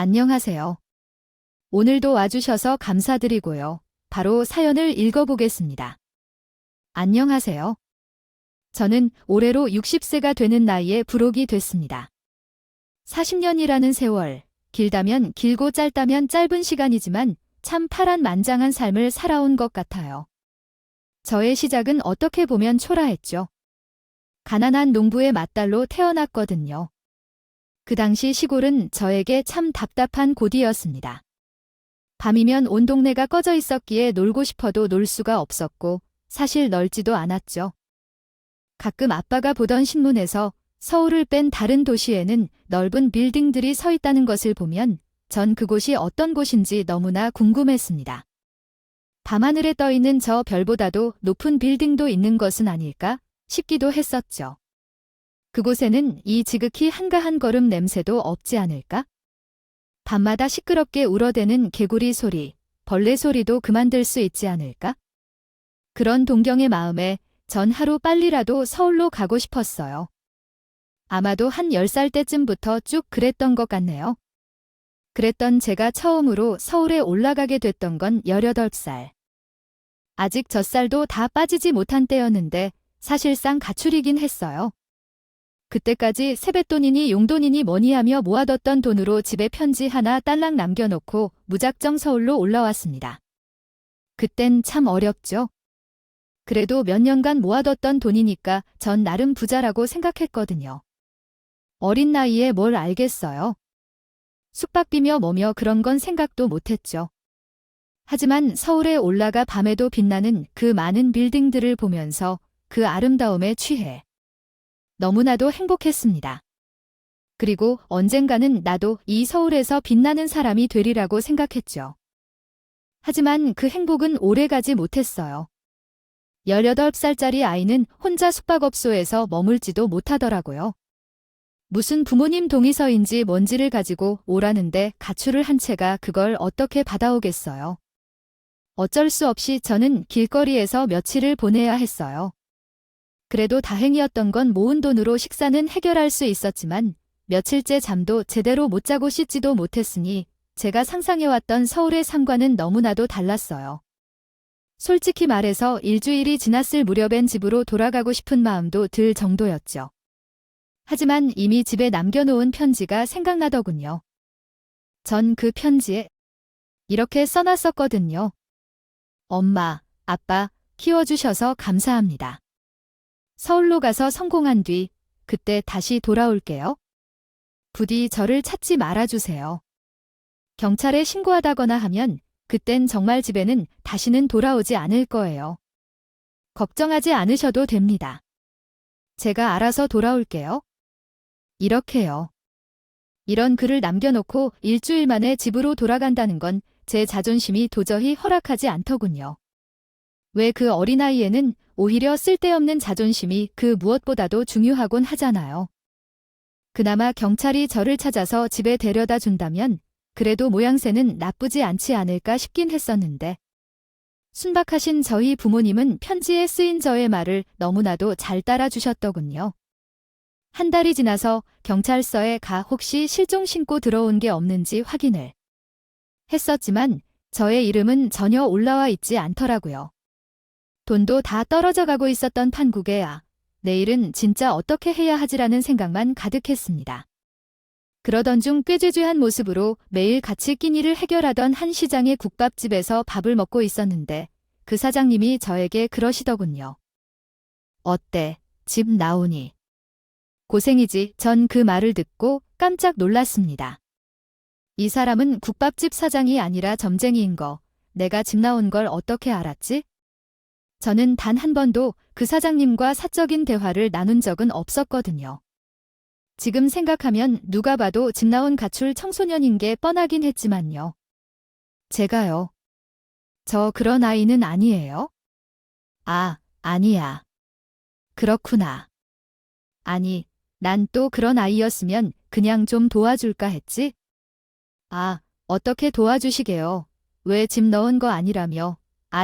안녕하세요. 오늘도 와주셔서 감사드리고요. 바로 사연을 읽어보겠습니다. 안녕하세요. 저는 올해로 60세가 되는 나이에 부록이 됐습니다. 40년이라는 세월, 길다면 길고 짧다면 짧은 시간이지만 참 파란만장한 삶을 살아온 것 같아요. 저의 시작은 어떻게 보면 초라했죠. 가난한 농부의 맏딸로 태어났거든요. 그 당시 시골은 저에게 참 답답한 곳이었습니다. 밤이면 온 동네가 꺼져 있었기에 놀고 싶어도 놀 수가 없었고 사실 넓지도 않았죠. 가끔 아빠가 보던 신문에서 서울을 뺀 다른 도시에는 넓은 빌딩들이 서 있다는 것을 보면 전 그곳이 어떤 곳인지 너무나 궁금했습니다. 밤하늘에 떠 있는 저 별보다도 높은 빌딩도 있는 것은 아닐까 싶기도 했었죠. 그곳에는 이 지극히 한가한 걸음 냄새도 없지 않을까? 밤마다 시끄럽게 울어대는 개구리 소리, 벌레 소리도 그만들 수 있지 않을까? 그런 동경의 마음에 전 하루 빨리라도 서울로 가고 싶었어요. 아마도 한 10살 때쯤부터 쭉 그랬던 것 같네요. 그랬던 제가 처음으로 서울에 올라가게 됐던 건 18살. 아직 젖살도 다 빠지지 못한 때였는데 사실상 가출이긴 했어요. 그때까지 세뱃돈이니 용돈이니 뭐니 하며 모아뒀던 돈으로 집에 편지 하나 딸랑 남겨놓고 무작정 서울로 올라왔습니다. 그땐 참 어렵죠. 그래도 몇 년간 모아뒀던 돈이니까 전 나름 부자라고 생각했거든요. 어린 나이에 뭘 알겠어요. 숙박비며 뭐며 그런 건 생각도 못했죠. 하지만 서울에 올라가 밤에도 빛나는 그 많은 빌딩들을 보면서 그 아름다움에 취해 너무나도 행복했습니다. 그리고 언젠가는 나도 이 서울에서 빛나는 사람이 되리라고 생각했죠. 하지만 그 행복은 오래가지 못했어요. 18살짜리 아이는 혼자 숙박업소에서 머물지도 못하더라고요. 무슨 부모님 동의서인지 뭔지를 가지고 오라는데 가출을 한 채가 그걸 어떻게 받아오겠어요. 어쩔 수 없이 저는 길거리에서 며칠을 보내야 했어요. 그래도 다행이었던 건 모은 돈으로 식사는 해결할 수 있었지만 며칠째 잠도 제대로 못 자고 씻지도 못했으니 제가 상상해왔던 서울의 삶과는 너무나도 달랐어요. 솔직히 말해서 일주일이 지났을 무렵엔 집으로 돌아가고 싶은 마음도 들 정도였죠. 하지만 이미 집에 남겨놓은 편지가 생각나더군요. 전 그 편지에 이렇게 써놨었거든요. 엄마, 아빠, 키워주셔서 감사합니다. 서울로 가서 성공한 뒤 그때 다시 돌아올게요. 부디 저를 찾지 말아주세요. 경찰에 신고하다거나 하면 그땐 정말 집에는 다시는 돌아오지 않을 거예요. 걱정하지 않으셔도 됩니다. 제가 알아서 돌아올게요. 이렇게요. 이런 글을 남겨놓고 일주일 만에 집으로 돌아간다는 건 제 자존심이 도저히 허락하지 않더군요. 왜 그 어린아이에는 오히려 쓸데없는 자존심이 그 무엇보다도 중요하곤 하잖아요. 그나마 경찰이 저를 찾아서 집에 데려다 준다면 그래도 모양새는 나쁘지 않지 않을까 싶긴 했었는데 순박하신 저희 부모님은 편지에 쓰인 저의 말을 너무나도 잘 따라주셨더군요. 한 달이 지나서 경찰서에 가 혹시 실종 신고 들어온 게 없는지 확인을 했었지만 저의 이름은 전혀 올라와 있지 않더라고요. 돈도 다 떨어져 가고 있었던 판국에 내일은 진짜 어떻게 해야 하지라는 생각만 가득했습니다. 그러던 중 꾀죄죄한 모습으로 매일 같이 끼니를 해결하던 한 시장의 국밥집에서 밥을 먹고 있었는데 그 사장님이 저에게 그러시더군요. 어때? 집 나오니? 고생이지. 전 그 말을 듣고 깜짝 놀랐습니다. 이 사람은 국밥집 사장이 아니라 점쟁이인 거 내가 집 나온 걸 어떻게 알았지? 저는 단 한 번도 그 사장님과 사적인 대화를 나눈 적은 없었거든요. 지금 생각하면 누가 봐도 집 나온 가출 청소년인 게 뻔하긴 했지만요. 제가요. 저 그런 아이는 아니에요? 아니야. 그렇구나. 아니, 난 또 그런 아이였으면 그냥 좀 도와줄까 했지? 어떻게 도와주시게요? 왜 집 넣은 거 아니라며?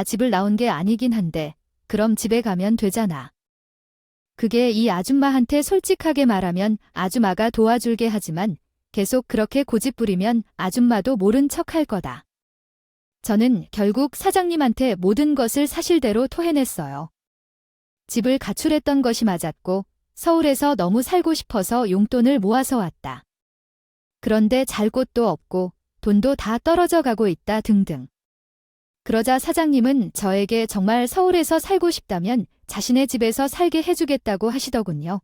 집을 나온 게 아니긴 한데 그럼 집에 가면 되잖아. 그게 이 아줌마한테 솔직하게 말하면 아줌마가 도와줄게 하지만 계속 그렇게 고집부리면 아줌마도 모른 척 할 거다. 저는 결국 사장님한테 모든 것을 사실대로 토해냈어요. 집을 가출했던 것이 맞았고 서울에서 너무 살고 싶어서 용돈을 모아서 왔다. 그런데 잘 곳도 없고 돈도 다 떨어져 가고 있다 등등. 그러자 사장님은 저에게 정말 서울에서 살고 싶다면 자신의 집에서 살게 해주겠다고 하시더군요.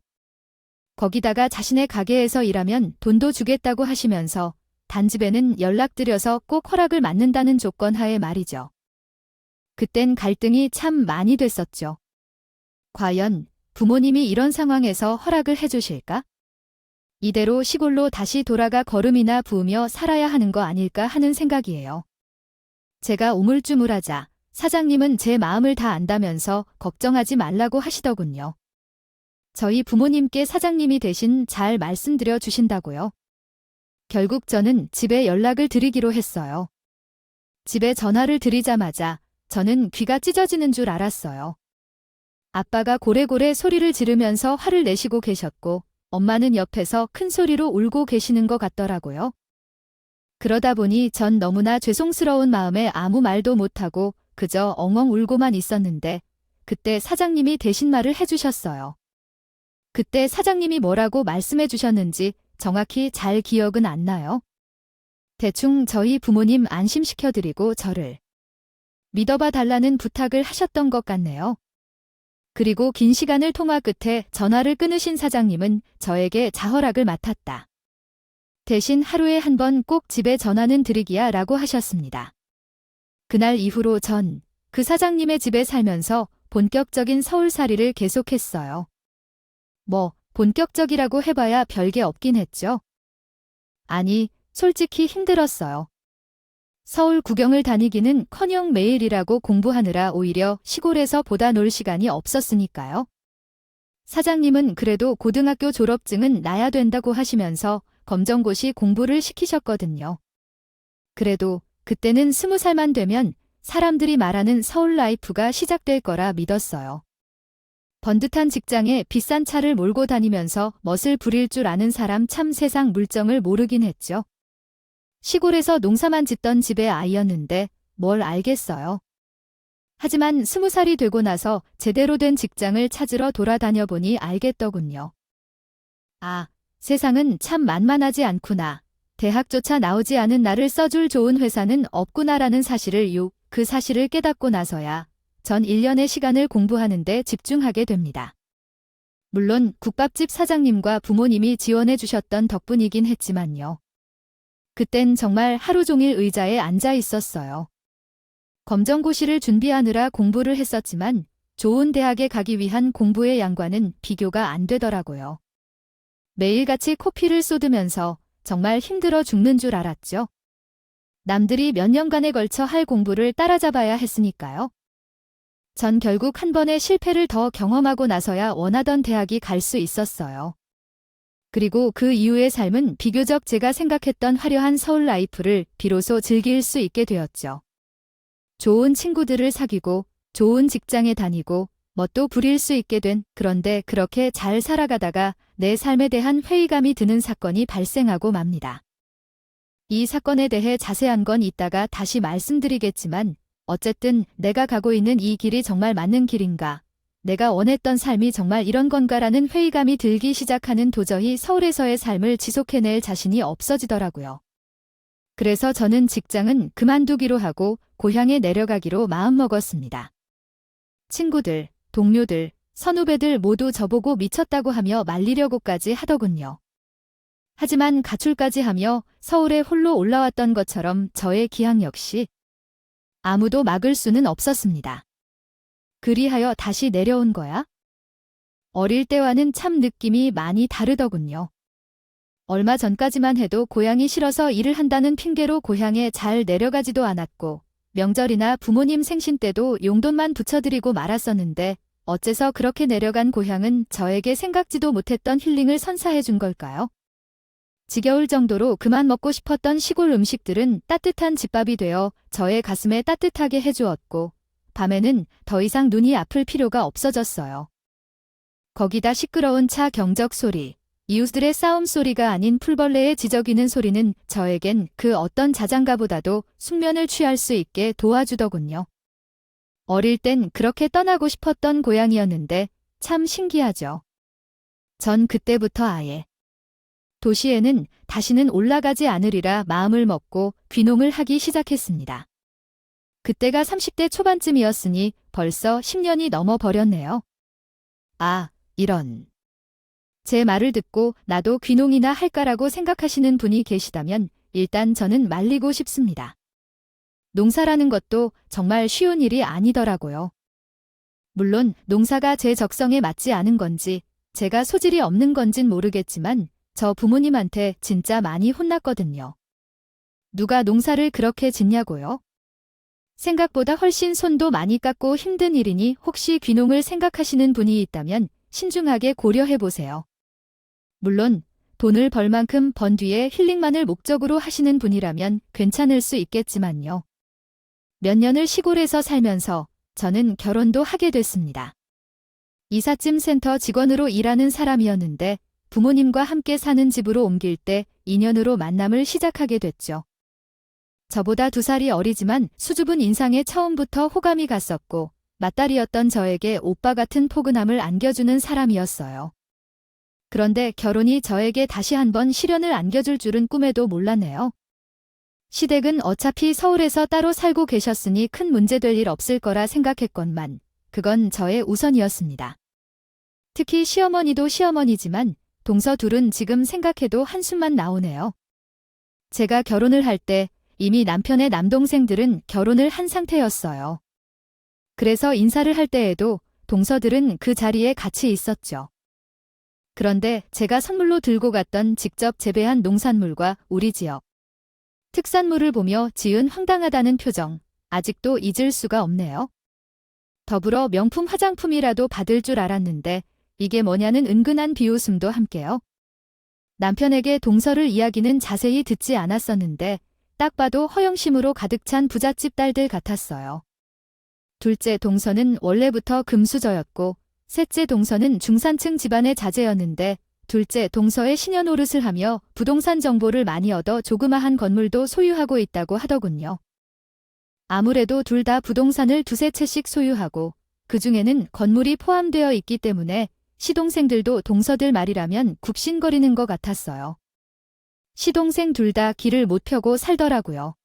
거기다가 자신의 가게에서 일하면 돈도 주겠다고 하시면서 단집에는 연락드려서 꼭 허락을 받는다는 조건 하에 말이죠. 그땐 갈등이 참 많이 됐었죠. 과연 부모님이 이런 상황에서 허락을 해주실까? 이대로 시골로 다시 돌아가 거름이나 부으며 살아야 하는 거 아닐까 하는 생각이에요. 제가 우물쭈물하자 사장님은 제 마음을 다 안다면서 걱정하지 말라고 하시더군요. 저희 부모님께 사장님이 대신 잘 말씀드려 주신다고요. 결국 저는 집에 연락을 드리기로 했어요. 집에 전화를 드리자마자 저는 귀가 찢어지는 줄 알았어요. 아빠가 고래고래 소리를 지르면서 화를 내시고 계셨고 엄마는 옆에서 큰 소리로 울고 계시는 것 같더라고요. 그러다 보니 전 너무나 죄송스러운 마음에 아무 말도 못하고 그저 엉엉 울고만 있었는데 그때 사장님이 대신 말을 해주셨어요. 그때 사장님이 뭐라고 말씀해 주셨는지 정확히 잘 기억은 안 나요. 대충 저희 부모님 안심시켜드리고 저를 믿어봐 달라는 부탁을 하셨던 것 같네요. 그리고 긴 시간을 통화 끝에 전화를 끊으신 사장님은 저에게 자허락을 맡았다. 대신 하루에 한 번 꼭 집에 전화는 드리기야 라고 하셨습니다. 그날 이후로 전 그 사장님의 집에 살면서 본격적인 서울살이를 계속했어요. 뭐 본격적이라고 해봐야 별게 없긴 했죠. 아니, 솔직히 힘들었어요. 서울 구경을 다니기는커녕 매일 일하고 공부하느라 오히려 시골에서 보다 놀 시간이 없었으니까요. 사장님은 그래도 고등학교 졸업증은 나야 된다고 하시면서 검정고시 공부를 시키셨거든요. 그래도 그때는 20살만 되면 사람들이 말하는 서울 라이프가 시작될 거라 믿었어요. 번듯한 직장에 비싼 차를 몰고 다니면서 멋을 부릴 줄 아는 사람 참 세상 물정을 모르긴 했죠. 시골에서 농사만 짓던 집의 아이였는데 뭘 알겠어요. 하지만 20살이 되고 나서 제대로 된 직장을 찾으러 돌아다녀 보니 알겠더군요. 아, 세상은 참 만만하지 않구나. 대학조차 나오지 않은 나를 써줄 좋은 회사는 없구나라는 사실을 그 사실을 깨닫고 나서야 전 1년의 시간을 공부하는 데 집중하게 됩니다. 물론 국밥집 사장님과 부모님이 지원해 주셨던 덕분이긴 했지만요. 그땐 정말 하루 종일 의자에 앉아 있었어요. 검정고시를 준비하느라 공부를 했었지만 좋은 대학에 가기 위한 공부의 양과는 비교가 안 되더라고요. 매일같이 코피를 쏟으면서 정말 힘들어 죽는 줄 알았죠. 남들이 몇 년간에 걸쳐 할 공부를 따라잡아야 했으니까요. 전 결국 한 번의 실패를 더 경험하고 나서야 원하던 대학이 갈 수 있었어요. 그리고 그 이후의 삶은 비교적 제가 생각했던 화려한 서울 라이프를 비로소 즐길 수 있게 되었죠. 좋은 친구들을 사귀고 좋은 직장에 다니고 멋도 부릴 수 있게 된, 그런데 그렇게 잘 살아가다가 내 삶에 대한 회의감이 드는 사건이 발생하고 맙니다. 이 사건에 대해 자세한 건 이따가 다시 말씀드리겠지만 어쨌든 내가 가고 있는 이 길이 정말 맞는 길인가? 내가 원했던 삶이 정말 이런 건가라는 회의감이 들기 시작하는 도저히 서울에서의 삶을 지속해낼 자신이 없어지더라고요. 그래서 저는 직장은 그만두기로 하고 고향에 내려가기로 마음먹었습니다. 친구들, 동료들, 선후배들 모두 저보고 미쳤다고 하며 말리려고까지 하더군요. 하지만 가출까지 하며 서울에 홀로 올라왔던 것처럼 저의 기항 역시 아무도 막을 수는 없었습니다. 그리하여 다시 내려온 거야? 어릴 때와는 참 느낌이 많이 다르더군요. 얼마 전까지만 해도 고향이 싫어서 일을 한다는 핑계로 고향에 잘 내려가지도 않았고 명절이나 부모님 생신 때도 용돈만 붙여드리고 말았었는데 어째서 그렇게 내려간 고향은 저에게 생각지도 못했던 힐링을 선사해 준 걸까요? 지겨울 정도로 그만 먹고 싶었던 시골 음식들은 따뜻한 집밥이 되어 저의 가슴에 따뜻하게 해주었고 밤에는 더 이상 눈이 아플 필요가 없어졌어요. 거기다 시끄러운 차 경적 소리, 이웃들의 싸움 소리가 아닌 풀벌레의 지저귀는 소리는 저에겐 그 어떤 자장가보다도 숙면을 취할 수 있게 도와주더군요. 어릴 땐 그렇게 떠나고 싶었던 고향이었는데 참 신기하죠. 전 그때부터 아예 도시에는 다시는 올라가지 않으리라 마음을 먹고 귀농을 하기 시작했습니다. 그때가 30대 초반쯤이었으니 벌써 10년이 넘어 버렸네요. 아, 이런. 제 말을 듣고 나도 귀농이나 할까라고 생각하시는 분이 계시다면 일단 저는 말리고 싶습니다. 농사라는 것도 정말 쉬운 일이 아니더라고요. 물론 농사가 제 적성에 맞지 않은 건지 제가 소질이 없는 건진 모르겠지만 저 부모님한테 진짜 많이 혼났거든요. 누가 농사를 그렇게 짓냐고요? 생각보다 훨씬 손도 많이 깎고 힘든 일이니 혹시 귀농을 생각하시는 분이 있다면 신중하게 고려해보세요. 물론 돈을 벌 만큼 번 뒤에 힐링만을 목적으로 하시는 분이라면 괜찮을 수 있겠지만요. 몇 년을 시골에서 살면서 저는 결혼도 하게 됐습니다. 이삿짐 센터 직원으로 일하는 사람이었는데 부모님과 함께 사는 집으로 옮길 때 인연으로 만남을 시작하게 됐죠. 저보다 2살이 어리지만 수줍은 인상에 처음부터 호감이 갔었고 맏딸이었던 저에게 오빠 같은 포근함을 안겨주는 사람이었어요. 그런데 결혼이 저에게 다시 한번 시련을 안겨줄 줄은 꿈에도 몰랐네요. 시댁은 어차피 서울에서 따로 살고 계셨으니 큰 문제될 일 없을 거라 생각했건만 그건 저의 우선이었습니다. 특히 시어머니도 시어머니지만 동서 둘은 지금 생각해도 한숨만 나오네요. 제가 결혼을 할 때 이미 남편의 남동생들은 결혼을 한 상태였어요. 그래서 인사를 할 때에도 동서들은 그 자리에 같이 있었죠. 그런데 제가 선물로 들고 갔던 직접 재배한 농산물과 우리 지역 특산물을 보며 지은 황당하다는 표정, 아직도 잊을 수가 없네요. 더불어 명품 화장품이라도 받을 줄 알았는데 이게 뭐냐는 은근한 비웃음도 함께요. 남편에게 동서를 이야기는 자세히 듣지 않았었는데 딱 봐도 허영심으로 가득 찬 부잣집 딸들 같았어요. 둘째 동서는 원래부터 금수저였고 셋째 동서는 중산층 집안의 자제였는데 둘째 동서의 신여노릇을 하며 부동산 정보를 많이 얻어 조그마한 건물도 소유하고 있다고 하더군요. 아무래도 둘 다 부동산을 2~3채씩 소유하고 그중에는 건물이 포함되어 있기 때문에 시동생들도 동서들 말이라면 굽신거리는 것 같았어요. 시동생 둘 다 길을 못 펴고 살더라고요.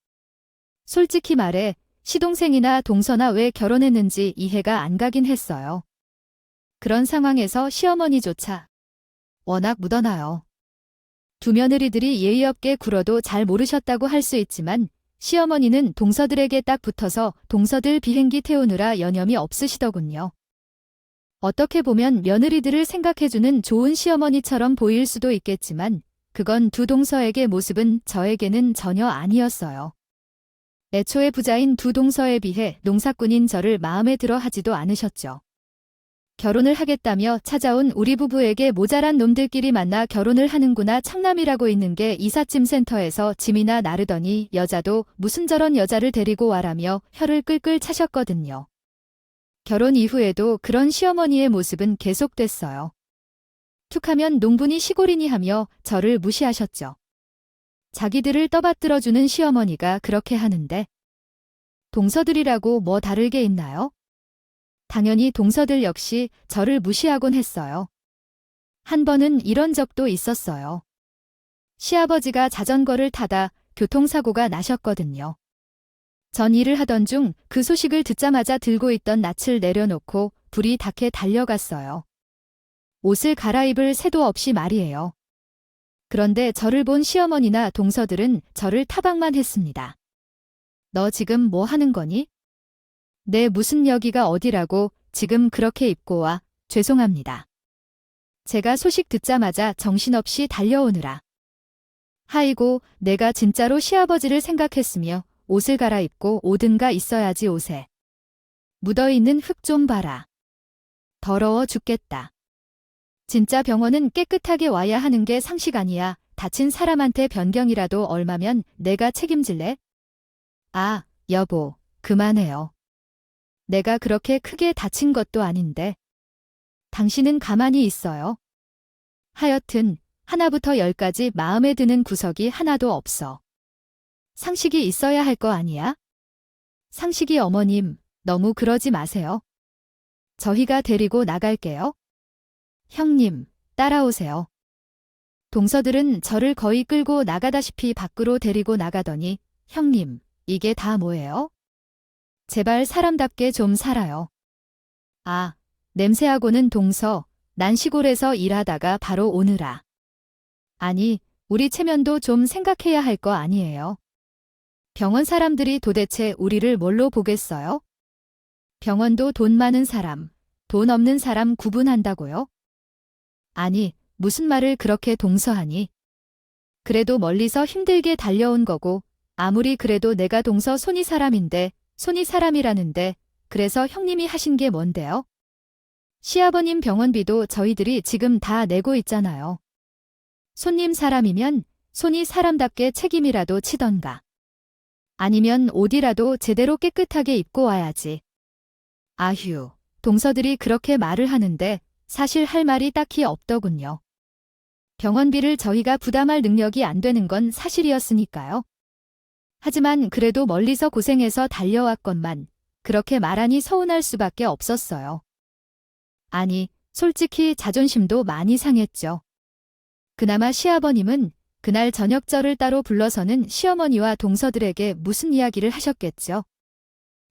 솔직히 말해 시동생이나 동서나 왜 결혼했는지 이해가 안 가긴 했어요. 그런 상황에서 시어머니조차 워낙 묻어나요. 두 며느리들이 예의 없게 굴어도 잘 모르셨다고 할 수 있지만 시어머니는 동서들에게 딱 붙어서 동서들 비행기 태우느라 여념이 없으시더군요. 어떻게 보면 며느리들을 생각해주는 좋은 시어머니처럼 보일 수도 있겠지만 그건 두 동서에게 모습은 저에게는 전혀 아니었어요. 애초에 부자인 두 동서에 비해 농사꾼인 저를 마음에 들어 하지도 않으셨죠. 결혼을 하겠다며 찾아온 우리 부부에게 모자란 놈들끼리 만나 결혼을 하는구나 청남이라고 있는 게 이삿짐 센터에서 짐이나 나르더니 여자도 무슨 저런 여자를 데리고 와라며 혀를 끌끌 차셨거든요. 결혼 이후에도 그런 시어머니의 모습은 계속됐어요. 툭하면 농부니 시골이니 하며 저를 무시하셨죠. 자기들을 떠받들어주는 시어머니가 그렇게 하는데 동서들이라고 뭐 다를 게 있나요? 당연히 동서들 역시 저를 무시하곤 했어요. 한 번은 이런 적도 있었어요. 시아버지가 자전거를 타다 교통사고가 나셨거든요. 전 일을 하던 중 그 소식을 듣자마자 들고 있던 낯을 내려놓고 불이 닿게 달려갔어요. 옷을 갈아입을 새도 없이 말이에요. 그런데 저를 본 시어머니나 동서들은 저를 타박만 했습니다. 너 지금 뭐 하는 거니? 내 무슨 여기가 어디라고 지금 그렇게 입고 와, 죄송합니다. 제가 소식 듣자마자 정신없이 달려오느라. 하이고, 내가 진짜로 시아버지를 생각했으며 옷을 갈아입고 오든가 있어야지 옷에. 묻어있는 흙 좀 봐라. 더러워 죽겠다. 진짜 병원은 깨끗하게 와야 하는 게 상식 아니야. 다친 사람한테 변경이라도 얼마면 내가 책임질래? 아, 여보, 그만해요. 내가 그렇게 크게 다친 것도 아닌데. 당신은 가만히 있어요. 하여튼 하나부터 열까지 마음에 드는 구석이 하나도 없어. 상식이 있어야 할 거 아니야? 상식이 어머님, 너무 그러지 마세요. 저희가 데리고 나갈게요. 형님, 따라오세요. 동서들은 저를 거의 끌고 나가다시피 밖으로 데리고 나가더니 형님, 이게 다 뭐예요? 제발 사람답게 좀 살아요. 아, 냄새하고는 동서, 난 시골에서 일하다가 바로 오느라. 아니, 우리 체면도 좀 생각해야 할 거 아니에요. 병원 사람들이 도대체 우리를 뭘로 보겠어요? 병원도 돈 많은 사람, 돈 없는 사람 구분한다고요? 아니, 무슨 말을 그렇게 동서하니? 그래도 멀리서 힘들게 달려온 거고, 아무리 그래도 내가 동서 손이 사람인데, 손이 사람이라는데, 그래서 형님이 하신 게 뭔데요? 시아버님 병원비도 저희들이 지금 다 내고 있잖아요. 손님 사람이면 손이 사람답게 책임이라도 치던가. 아니면 옷이라도 제대로 깨끗하게 입고 와야지. 아휴, 동서들이 그렇게 말을 하는데 사실 할 말이 딱히 없더군요. 병원비를 저희가 부담할 능력이 안 되는 건 사실이었으니까요. 하지만 그래도 멀리서 고생해서 달려왔건만 그렇게 말하니 서운할 수밖에 없었어요. 아니, 솔직히 자존심도 많이 상했죠. 그나마 시아버님은 그날 저녁 저를 따로 불러서는 시어머니와 동서들에게 무슨 이야기를 하셨겠죠.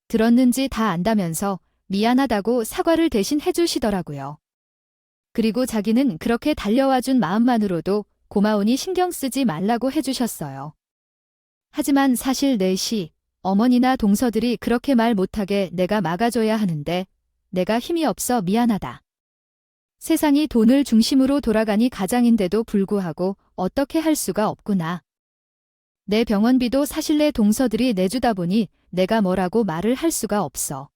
들었는지 다 안다면서 미안하다고 사과를 대신 해주시더라고요. 그리고 자기는 그렇게 달려와준 마음만으로도 고마우니 신경 쓰지 말라고 해주셨어요. 하지만 사실 넷이 어머니나 동서들이 그렇게 말 못하게 내가 막아줘야 하는데 내가 힘이 없어 미안하다. 세상이 돈을 중심으로 돌아가니 가장인데도 불구하고 어떻게 할 수가 없구나. 내 병원비도 사실 내 동서들이 내주다 보니 내가 뭐라고 말을 할 수가 없어.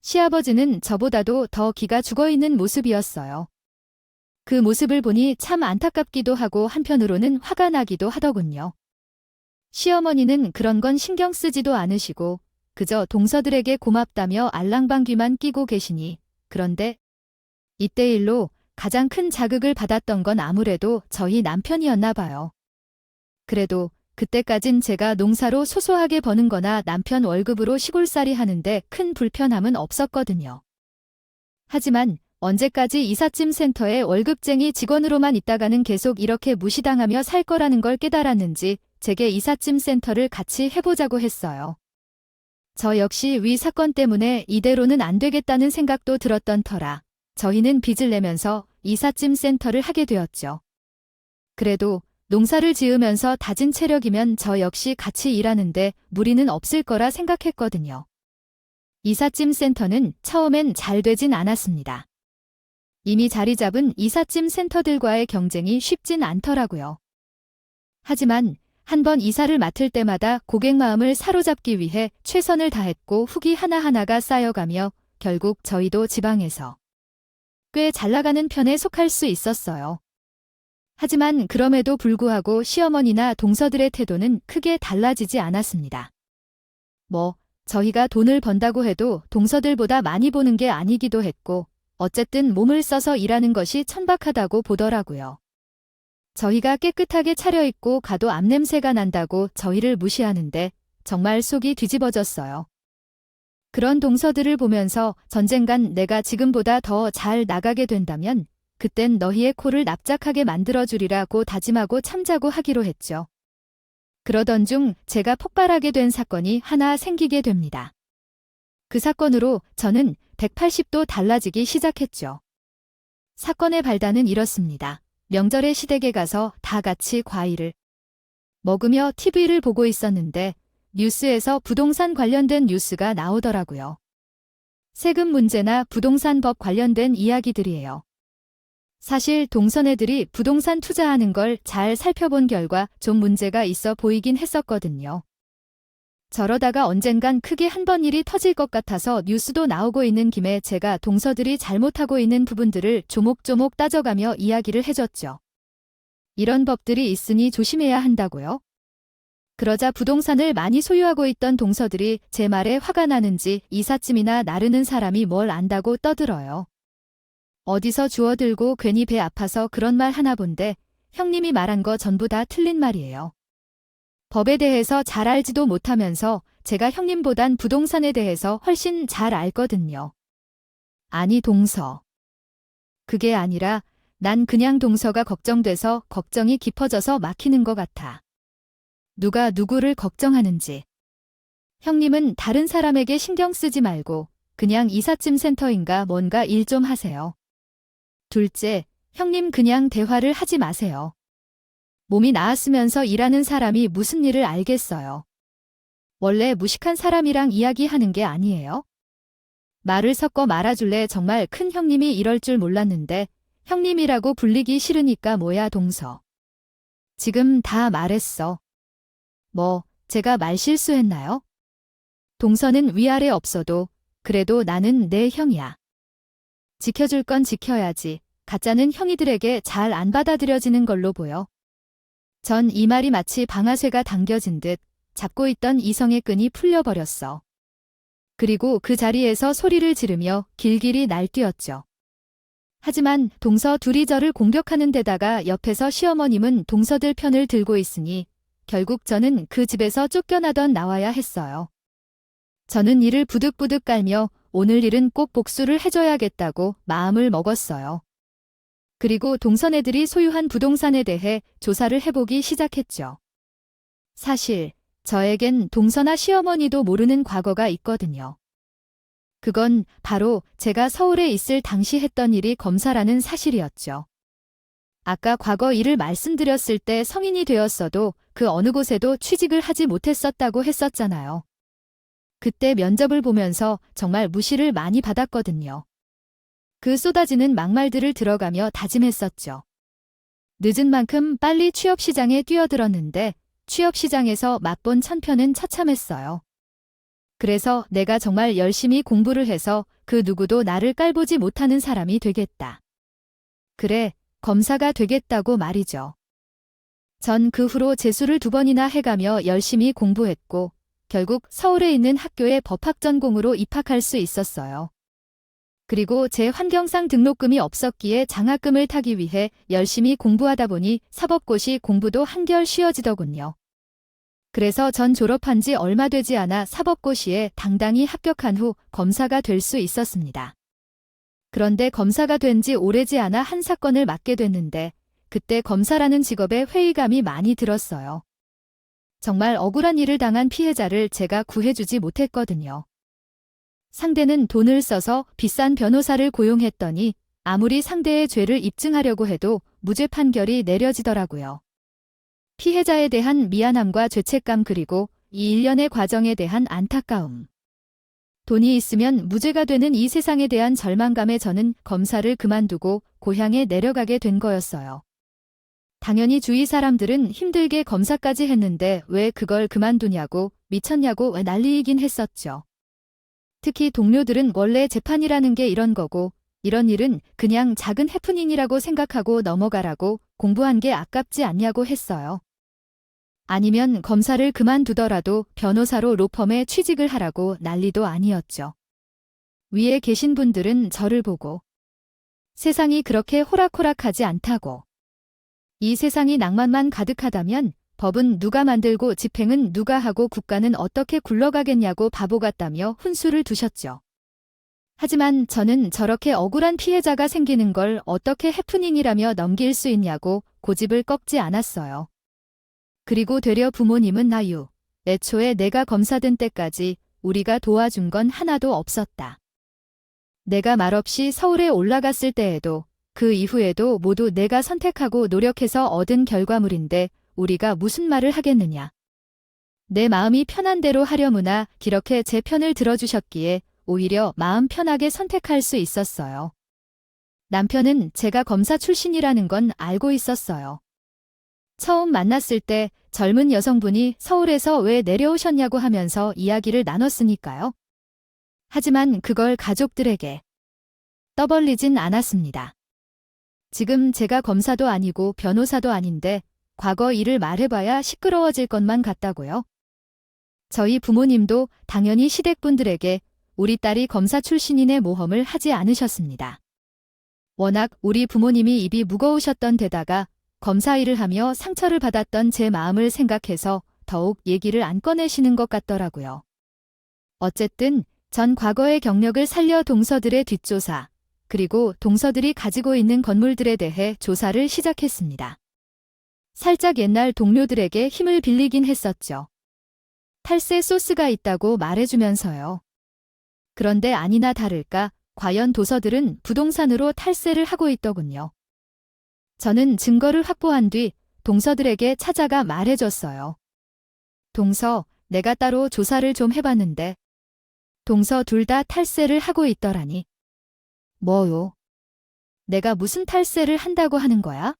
시아버지는 저보다도 더 기가 죽어있는 모습이었어요. 그 모습을 보니 참 안타깝기도 하고 한편으로는 화가 나기도 하더군요. 시어머니는 그런 건 신경 쓰지도 않으시고 그저 동서들에게 고맙다며 알랑방귀만 끼고 계시니 그런데 이때 일로 가장 큰 자극을 받았던 건 아무래도 저희 남편이었나 봐요. 그래도 그때까진 제가 농사로 소소하게 버는 거나 남편 월급으로 시골살이 하는데 큰 불편함은 없었거든요. 하지만 언제까지 이삿짐 센터에 월급쟁이 직원으로만 있다가는 계속 이렇게 무시당하며 살 거라는 걸 깨달았는지 제게 이삿짐 센터를 같이 해보자고 했어요. 저 역시 위 사건 때문에 이대로는 안 되겠다는 생각도 들었던 터라 저희는 빚을 내면서 이삿짐 센터를 하게 되었죠. 그래도 농사를 지으면서 다진 체력이면 저 역시 같이 일하는데 무리는 없을 거라 생각했거든요. 이삿짐 센터는 처음엔 잘 되진 않았습니다. 이미 자리 잡은 이삿짐 센터들과의 경쟁이 쉽진 않더라고요. 하지만 한번 이사를 맡을 때마다 고객 마음을 사로잡기 위해 최선을 다했고 후기 하나하나가 쌓여가며 결국 저희도 지방에서 꽤 잘나가는 편에 속할 수 있었어요. 하지만 그럼에도 불구하고 시어머니나 동서들의 태도는 크게 달라지지 않았습니다. 저희가 돈을 번다고 해도 동서들보다 많이 보는 게 아니기도 했고 어쨌든 몸을 써서 일하는 것이 천박하다고 보더라고요. 저희가 깨끗하게 차려입고 가도 암냄새가 난다고 저희를 무시하는데 정말 속이 뒤집어졌어요. 그런 동서들을 보면서 전쟁간 내가 지금보다 더 잘 나가게 된다면 그땐 너희의 코를 납작하게 만들어주리라고 다짐하고 참자고 하기로 했죠. 그러던 중 제가 폭발하게 된 사건이 하나 생기게 됩니다. 그 사건으로 저는 180도 달라지기 시작했죠. 사건의 발단은 이렇습니다. 명절에 시댁에 가서 다 같이 과일을 먹으며 TV를 보고 있었는데 뉴스에서 부동산 관련된 뉴스가 나오더라고요. 세금 문제나 부동산 법 관련된 이야기들이에요. 사실 동서네들이 부동산 투자하는 걸 잘 살펴본 결과 좀 문제가 있어 보이긴 했었거든요. 저러다가 언젠간 크게 한 번 일이 터질 것 같아서 뉴스도 나오고 있는 김에 제가 동서들이 잘못하고 있는 부분들을 조목조목 따져가며 이야기를 해줬죠. 이런 법들이 있으니 조심해야 한다고요? 그러자 부동산을 많이 소유하고 있던 동서들이 제 말에 화가 나는지 이삿짐이나 나르는 사람이 뭘 안다고 떠들어요. 어디서 주워들고 괜히 배 아파서 그런 말 하나 본데 형님이 말한 거 전부 다 틀린 말이에요. 법에 대해서 잘 알지도 못하면서 제가 형님보단 부동산에 대해서 훨씬 잘 알거든요. 아니, 동서. 그게 아니라 난 그냥 동서가 걱정돼서 걱정이 깊어져서 막히는 것 같아. 누가 누구를 걱정하는지. 형님은 다른 사람에게 신경 쓰지 말고 그냥 이삿짐 센터인가 뭔가 일 좀 하세요. 둘째, 형님 그냥 대화를 하지 마세요. 몸이 나았으면서 일하는 사람이 무슨 일을 알겠어요. 원래 무식한 사람이랑 이야기하는 게 아니에요? 말을 섞어 말아줄래. 정말 큰 형님이 이럴 줄 몰랐는데 형님이라고 불리기 싫으니까 뭐야 동서. 지금 다 말했어. 뭐, 제가 말실수했나요? 동서는 위아래 없어도 그래도 나는 내 형이야. 지켜줄 건 지켜야지. 가짜는 형이들에게 잘 안 받아들여지는 걸로 보여. 전 이 말이 마치 방아쇠가 당겨진 듯 잡고 있던 이성의 끈이 풀려버렸어. 그리고 그 자리에서 소리를 지르며 길길이 날뛰었죠. 하지만 동서 둘이 저를 공격하는 데다가 옆에서 시어머님은 동서들 편을 들고 있으니 결국 저는 그 집에서 쫓겨나던 나와야 했어요. 저는 이를 부득부득 깔며 오늘 일은 꼭 복수를 해줘야겠다고 마음을 먹었어요. 그리고 동서네들이 소유한 부동산에 대해 조사를 해보기 시작했죠. 사실 저에겐 동서나 시어머니도 모르는 과거가 있거든요. 그건 바로 제가 서울에 있을 당시 했던 일이 검사라는 사실이었죠. 아까 과거 일을 말씀드렸을 때 성인이 되었어도 그 어느 곳에도 취직을 하지 못했었다고 했었잖아요. 그때 면접을 보면서 정말 무시를 많이 받았거든요. 그 쏟아지는 막말들을 들어가며 다짐했었죠. 늦은 만큼 빨리 취업시장에 뛰어들었는데 취업시장에서 맛본 천편은 처참했어요. 그래서 내가 정말 열심히 공부를 해서 그 누구도 나를 깔보지 못하는 사람이 되겠다. 그래, 검사가 되겠다고 말이죠. 전 그 후로 재수를 2번이나 해가며 열심히 공부했고 결국 서울에 있는 학교에 법학 전공으로 입학할 수 있었어요. 그리고 제 환경상 등록금이 없었기에 장학금을 타기 위해 열심히 공부하다 보니 사법고시 공부도 한결 쉬워지더군요. 그래서 전 졸업한 지 얼마 되지 않아 사법고시에 당당히 합격한 후 검사가 될 수 있었습니다. 그런데 검사가 된 지 오래지 않아 한 사건을 맡게 됐는데 그때 검사라는 직업에 회의감이 많이 들었어요. 정말 억울한 일을 당한 피해자를 제가 구해주지 못했거든요. 상대는 돈을 써서 비싼 변호사를 고용했더니 아무리 상대의 죄를 입증하려고 해도 무죄 판결이 내려지더라고요. 피해자에 대한 미안함과 죄책감 그리고 이 일련의 과정에 대한 안타까움. 돈이 있으면 무죄가 되는 이 세상에 대한 절망감에 저는 검사를 그만두고 고향에 내려가게 된 거였어요. 당연히 주위 사람들은 힘들게 검사까지 했는데 왜 그걸 그만두냐고 미쳤냐고 난리이긴 했었죠. 특히 동료들은 원래 재판이라는 게 이런 거고 이런 일은 그냥 작은 해프닝이라고 생각하고 넘어가라고 공부한 게 아깝지 않냐고 했어요. 아니면 검사를 그만두더라도 변호사로 로펌에 취직을 하라고 난리도 아니었죠. 위에 계신 분들은 저를 보고 세상이 그렇게 호락호락하지 않다고. 이 세상이 낭만만 가득하다면 법은 누가 만들고 집행은 누가 하고 국가는 어떻게 굴러가겠냐고 바보 같다며 훈수를 두셨죠. 하지만 저는 저렇게 억울한 피해자가 생기는 걸 어떻게 해프닝이라며 넘길 수 있냐고 고집을 꺾지 않았어요. 그리고 되려 부모님은 나유. 애초에 내가 검사된 때까지 우리가 도와준 건 하나도 없었다. 내가 말없이 서울에 올라갔을 때에도 그 이후에도 모두 내가 선택하고 노력해서 얻은 결과물인데 우리가 무슨 말을 하겠느냐. 내 마음이 편한 대로 하려무나 그렇게 제 편을 들어주셨기에 오히려 마음 편하게 선택할 수 있었어요. 남편은 제가 검사 출신이라는 건 알고 있었어요. 처음 만났을 때 젊은 여성분이 서울에서 왜 내려오셨냐고 하면서 이야기를 나눴으니까요. 하지만 그걸 가족들에게 떠벌리진 않았습니다. 지금 제가 검사도 아니고 변호사도 아닌데 과거 일을 말해봐야 시끄러워질 것만 같다고요? 저희 부모님도 당연히 시댁분들에게 우리 딸이 검사 출신인의 모험을 하지 않으셨습니다. 워낙 우리 부모님이 입이 무거우셨던 데다가 검사 일을 하며 상처를 받았던 제 마음을 생각해서 더욱 얘기를 안 꺼내시는 것 같더라고요. 어쨌든 전 과거의 경력을 살려 동서들의 뒷조사, 그리고 동서들이 가지고 있는 건물들에 대해 조사를 시작했습니다. 살짝 옛날 동료들에게 힘을 빌리긴 했었죠. 탈세 소스가 있다고 말해주면서요. 그런데 아니나 다를까 과연 도서들은 부동산으로 탈세를 하고 있더군요. 저는 증거를 확보한 뒤 동서들에게 찾아가 말해줬어요. 동서, 내가 따로 조사를 좀 해봤는데 동서 둘 다 탈세를 하고 있더라니. 뭐요? 내가 무슨 탈세를 한다고 하는 거야?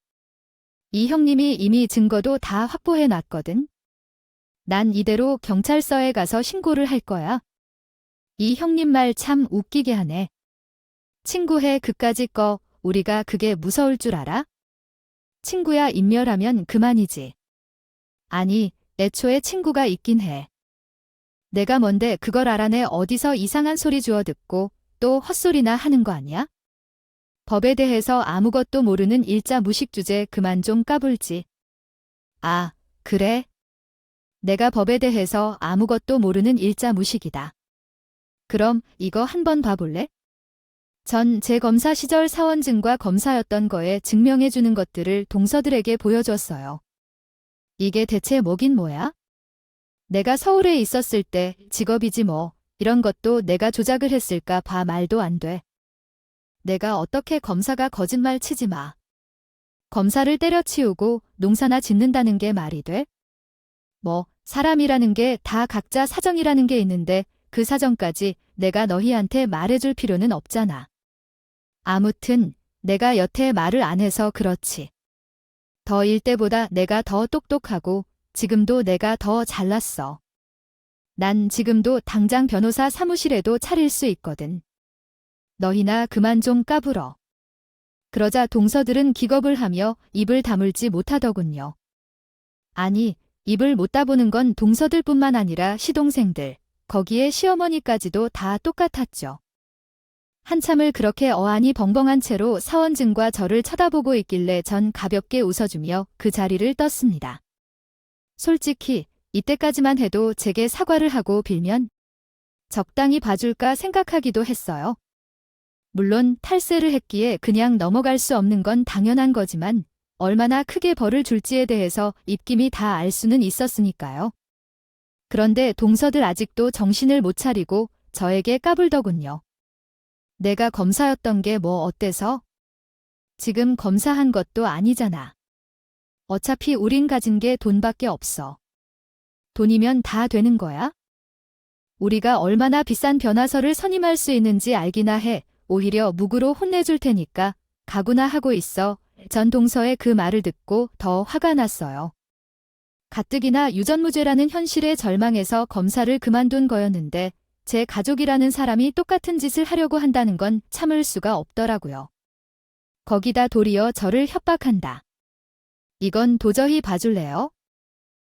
이 형님이 이미 증거도 다 확보해놨거든. 난 이대로 경찰서에 가서 신고를 할 거야. 이 형님 말 참 웃기게 하네. 친구해 그까짓 거 우리가 그게 무서울 줄 알아? 친구야 인멸하면 그만이지. 아니, 애초에 친구가 있긴 해. 내가 뭔데 그걸 알아내 어디서 이상한 소리 주워 듣고 또 헛소리나 하는 거 아니야? 법에 대해서 아무것도 모르는 일자 무식 주제 그만 좀 까불지. 아, 그래? 내가 법에 대해서 아무것도 모르는 일자 무식이다. 그럼 이거 한번 봐볼래? 전 제 검사 시절 사원증과 검사였던 거에 증명해주는 것들을 동서들에게 보여줬어요. 이게 대체 뭐긴 뭐야? 내가 서울에 있었을 때 직업이지 뭐 이런 것도 내가 조작을 했을까 봐 말도 안 돼. 내가 어떻게 검사가 거짓말 치지 마. 검사를 때려치우고 농사나 짓는다는 게 말이 돼? 뭐 사람이라는 게 다 각자 사정이라는 게 있는데 그 사정까지 내가 너희한테 말해줄 필요는 없잖아. 아무튼 내가 여태 말을 안 해서 그렇지. 더 일 때보다 내가 더 똑똑하고 지금도 내가 더 잘났어. 난 지금도 당장 변호사 사무실에도 차릴 수 있거든. 너희나 그만 좀 까불어. 그러자 동서들은 기겁을 하며 입을 다물지 못하더군요. 아니, 입을 못 다보는 건 동서들뿐만 아니라 시동생들, 거기에 시어머니까지도 다 똑같았죠. 한참을 그렇게 어안이 벙벙한 채로 사원증과 저를 쳐다보고 있길래 전 가볍게 웃어주며 그 자리를 떴습니다. 솔직히 이때까지만 해도 제게 사과를 하고 빌면 적당히 봐줄까 생각하기도 했어요. 물론 탈세를 했기에 그냥 넘어갈 수 없는 건 당연한 거지만 얼마나 크게 벌을 줄지에 대해서 입김이 다 알 수는 있었으니까요. 그런데 동서들 아직도 정신을 못 차리고 저에게 까불더군요. 내가 검사였던 게 뭐 어때서? 지금 검사한 것도 아니잖아. 어차피 우린 가진 게 돈밖에 없어. 돈이면 다 되는 거야? 우리가 얼마나 비싼 변호사를 선임할 수 있는지 알기나 해. 오히려 묵으로 혼내줄 테니까 가구나 하고 있어. 전 동서의 그 말을 듣고 더 화가 났어요. 가뜩이나 유전무죄라는 현실에 절망해서 검사를 그만둔 거였는데 제 가족이라는 사람이 똑같은 짓을 하려고 한다는 건 참을 수가 없더라고요. 거기다 도리어 저를 협박한다. 이건 도저히 봐줄래요?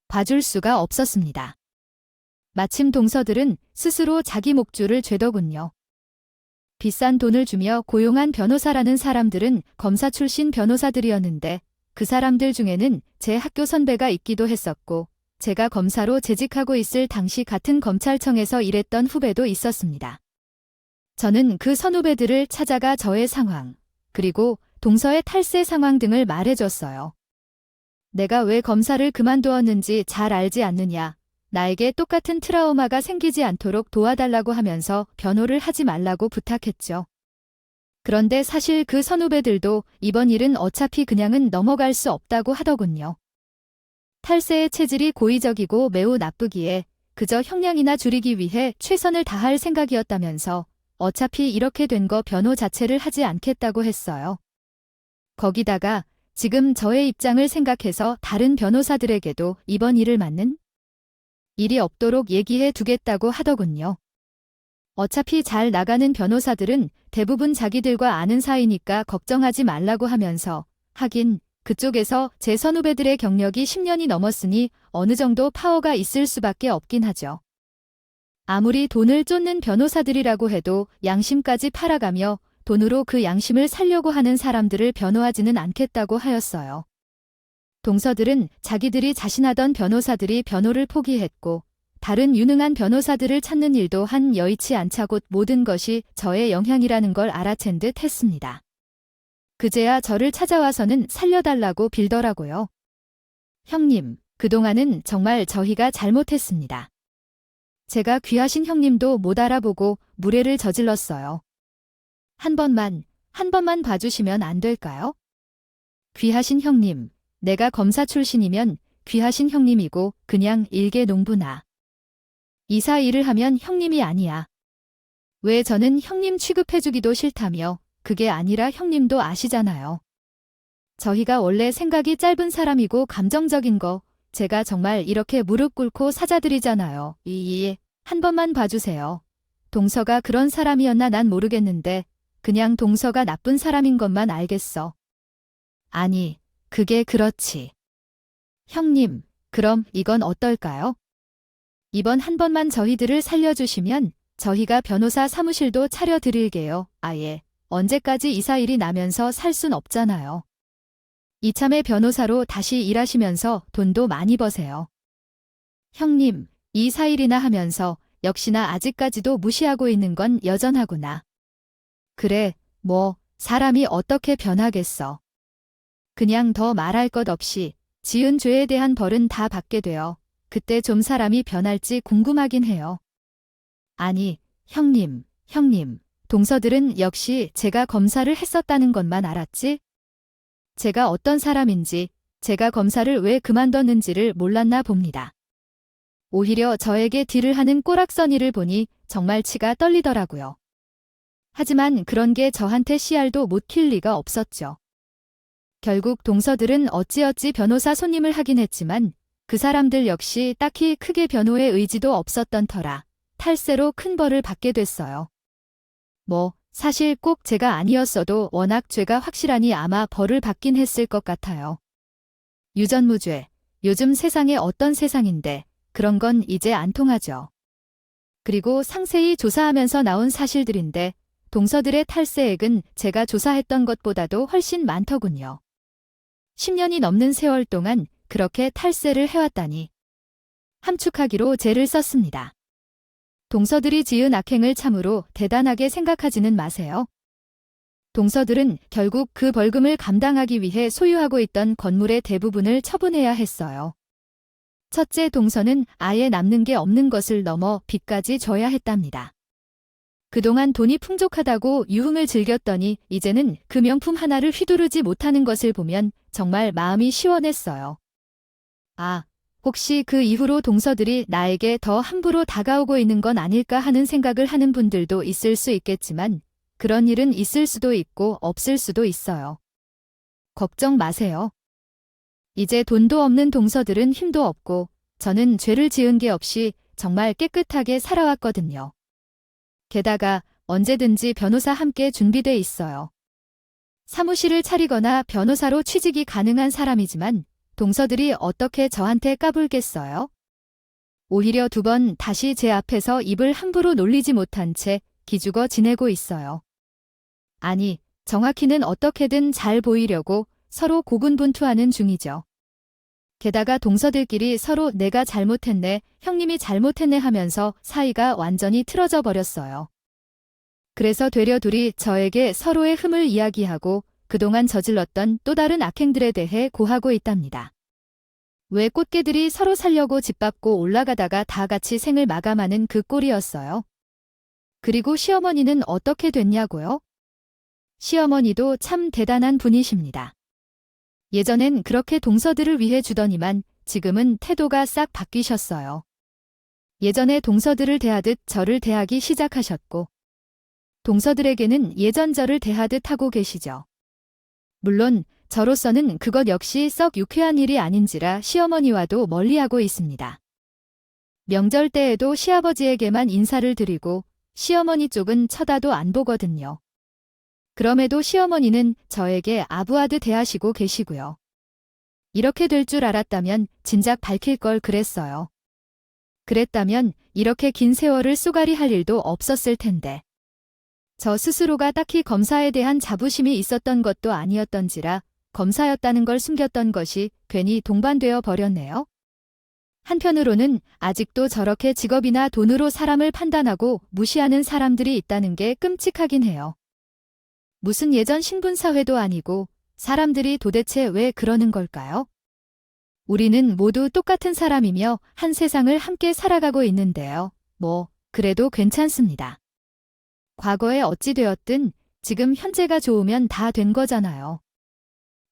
봐줄 수가 없었습니다. 마침 동서들은 스스로 자기 목줄을 죄더군요. 비싼 돈을 주며 고용한 변호사라는 사람들은 검사 출신 변호사들이었는데 그 사람들 중에는 제 학교 선배가 있기도 했었고 제가 검사로 재직하고 있을 당시 같은 검찰청에서 일했던 후배도 있었습니다. 저는 그 선후배들을 찾아가 저의 상황, 그리고 동서의 탈세 상황 등을 말해줬어요. 내가 왜 검사를 그만두었는지 잘 알지 않느냐. 나에게 똑같은 트라우마가 생기지 않도록 도와달라고 하면서 변호를 하지 말라고 부탁했죠. 그런데 사실 그 선후배들도 이번 일은 어차피 그냥은 넘어갈 수 없다고 하더군요. 탈세의 체질이 고의적이고 매우 나쁘기에 그저 형량이나 줄이기 위해 최선을 다할 생각이었다면서 어차피 이렇게 된 거 변호 자체를 하지 않겠다고 했어요. 거기다가 지금 저의 입장을 생각해서 다른 변호사들에게도 이번 일을 맡는 일이 없도록 얘기해 두겠다고 하더군요. 어차피 잘 나가는 변호사들은 대부분 자기들과 아는 사이니까 걱정하지 말라고 하면서 하긴 그쪽에서 제 선후배들의 경력이 10년이 넘었으니 어느 정도 파워가 있을 수밖에 없긴 하죠. 아무리 돈을 쫓는 변호사들이라고 해도 양심까지 팔아가며 돈으로 그 양심을 살려고 하는 사람들을 변호하지는 않겠다고 하였어요. 동서들은 자기들이 자신하던 변호사들이 변호를 포기했고 다른 유능한 변호사들을 찾는 일도 한 여의치 않자 곧 모든 것이 저의 영향이라는 걸 알아챈 듯 했습니다. 그제야 저를 찾아와서는 살려달라고 빌더라고요. 형님, 그동안은 정말 저희가 잘못했습니다. 제가 귀하신 형님도 못 알아보고 무례를 저질렀어요. 한 번만 봐주시면 안 될까요? 귀하신 형님, 내가 검사 출신이면 귀하신 형님이고 그냥 일개 농부나. 이사 일을 하면 형님이 아니야. 왜 저는 형님 취급해주기도 싫다며 그게 아니라 형님도 아시잖아요. 저희가 원래 생각이 짧은 사람이고 감정적인 거 제가 정말 이렇게 무릎 꿇고 사자드리잖아요. 한 번만 봐주세요. 동서가 그런 사람이었나 난 모르겠는데 그냥 동서가 나쁜 사람인 것만 알겠어. 아니, 그게 그렇지. 형님, 그럼 이건 어떨까요? 이번 한 번만 저희들을 살려주시면 저희가 변호사 사무실도 차려드릴게요. 아예. 언제까지 이사일이 나면서 살 순 없잖아요. 이참에 변호사로 다시 일하시면서 돈도 많이 버세요. 형님, 이 4일이나 하면서 역시나 아직까지도 무시하고 있는 건 여전하구나. 그래, 뭐 사람이 어떻게 변하겠어. 그냥 더 말할 것 없이 지은 죄에 대한 벌은 다 받게 되어 그때 좀 사람이 변할지 궁금하긴 해요. 아니, 형님, 동서들은 역시 제가 검사를 했었다는 것만 알았지? 제가 어떤 사람인지, 제가 검사를 왜 그만뒀는지를 몰랐나 봅니다. 오히려 저에게 딜을 하는 꼬락서니를 보니 정말 치가 떨리더라고요. 하지만 그런 게 저한테 씨알도 못 킬 리가 없었죠. 결국 동서들은 어찌어찌 변호사 손님을 하긴 했지만 그 사람들 역시 딱히 크게 변호의 의지도 없었던 터라 탈세로 큰 벌을 받게 됐어요. 사실 꼭 제가 아니었어도 워낙 죄가 확실하니 아마 벌을 받긴 했을 것 같아요. 유전무죄, 요즘 세상에 어떤 세상인데 그런 건 이제 안 통하죠. 그리고 상세히 조사하면서 나온 사실들인데 동서들의 탈세액은 제가 조사했던 것보다도 훨씬 많더군요. 10년이 넘는 세월 동안 그렇게 탈세를 해왔다니. 함축하기로 죄를 썼습니다. 동서들이 지은 악행을 참으로 대단하게 생각하지는 마세요. 동서들은 결국 그 벌금을 감당하기 위해 소유하고 있던 건물의 대부분을 처분해야 했어요. 첫째 동서는 아예 남는 게 없는 것을 넘어 빚까지 져야 했답니다. 그동안 돈이 풍족하다고 유흥을 즐겼더니 이제는 그 명품 하나를 휘두르지 못하는 것을 보면 정말 마음이 시원했어요. 혹시 그 이후로 동서들이 나에게 더 함부로 다가오고 있는 건 아닐까 하는 생각을 하는 분들도 있을 수 있겠지만 그런 일은 있을 수도 있고 없을 수도 있어요. 걱정 마세요. 이제 돈도 없는 동서들은 힘도 없고 저는 죄를 지은 게 없이 정말 깨끗하게 살아왔거든요. 게다가 언제든지 변호사 함께 준비돼 있어요. 사무실을 차리거나 변호사로 취직이 가능한 사람이지만 동서들이 어떻게 저한테 까불겠어요? 오히려 2번 다시 제 앞에서 입을 함부로 놀리지 못한 채 기죽어 지내고 있어요. 아니, 정확히는 어떻게든 잘 보이려고 서로 고군분투하는 중이죠. 게다가 동서들끼리 서로 내가 잘못했네, 형님이 잘못했네 하면서 사이가 완전히 틀어져 버렸어요. 그래서 되려 둘이 저에게 서로의 흠을 이야기하고 그동안 저질렀던 또 다른 악행들에 대해 고하고 있답니다. 왜 꽃게들이 서로 살려고 집 밟고 올라가다가 다 같이 생을 마감하는 그 꼴이었어요. 그리고 시어머니는 어떻게 됐냐고요? 시어머니도 참 대단한 분이십니다. 예전엔 그렇게 동서들을 위해 주더니만 지금은 태도가 싹 바뀌셨어요. 예전에 동서들을 대하듯 저를 대하기 시작하셨고 동서들에게는 예전 저를 대하듯 하고 계시죠. 물론 저로서는 그것 역시 썩 유쾌한 일이 아닌지라 시어머니와도 멀리하고 있습니다. 명절 때에도 시아버지에게만 인사를 드리고 시어머니 쪽은 쳐다도 안 보거든요. 그럼에도 시어머니는 저에게 아부하듯 대하시고 계시고요. 이렇게 될 줄 알았다면 진작 밝힐 걸 그랬어요. 그랬다면 이렇게 긴 세월을 쏘가리 할 일도 없었을 텐데. 저 스스로가 딱히 검사에 대한 자부심이 있었던 것도 아니었던지라 검사였다는 걸 숨겼던 것이 괜히 동반되어 버렸네요. 한편으로는 아직도 저렇게 직업이나 돈으로 사람을 판단하고 무시하는 사람들이 있다는 게 끔찍하긴 해요. 무슨 예전 신분사회도 아니고 사람들이 도대체 왜 그러는 걸까요? 우리는 모두 똑같은 사람이며 한 세상을 함께 살아가고 있는데요. 그래도 괜찮습니다. 과거에 어찌 되었든 지금 현재가 좋으면 다 된 거잖아요.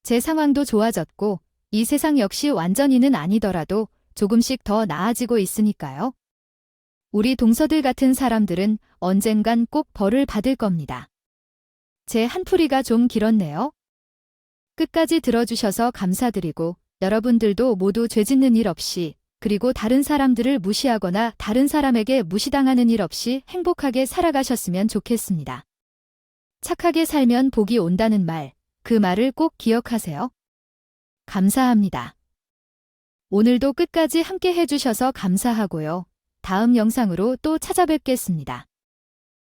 제 상황도 좋아졌고 이 세상 역시 완전히는 아니더라도 조금씩 더 나아지고 있으니까요. 우리 동서들 같은 사람들은 언젠간 꼭 벌을 받을 겁니다. 제 한풀이가 좀 길었네요. 끝까지 들어주셔서 감사드리고 여러분들도 모두 죄짓는 일 없이 그리고 다른 사람들을 무시하거나 다른 사람에게 무시당하는 일 없이 행복하게 살아가셨으면 좋겠습니다. 착하게 살면 복이 온다는 말, 그 말을 꼭 기억하세요. 감사합니다. 오늘도 끝까지 함께 해주셔서 감사하고요. 다음 영상으로 또 찾아뵙겠습니다.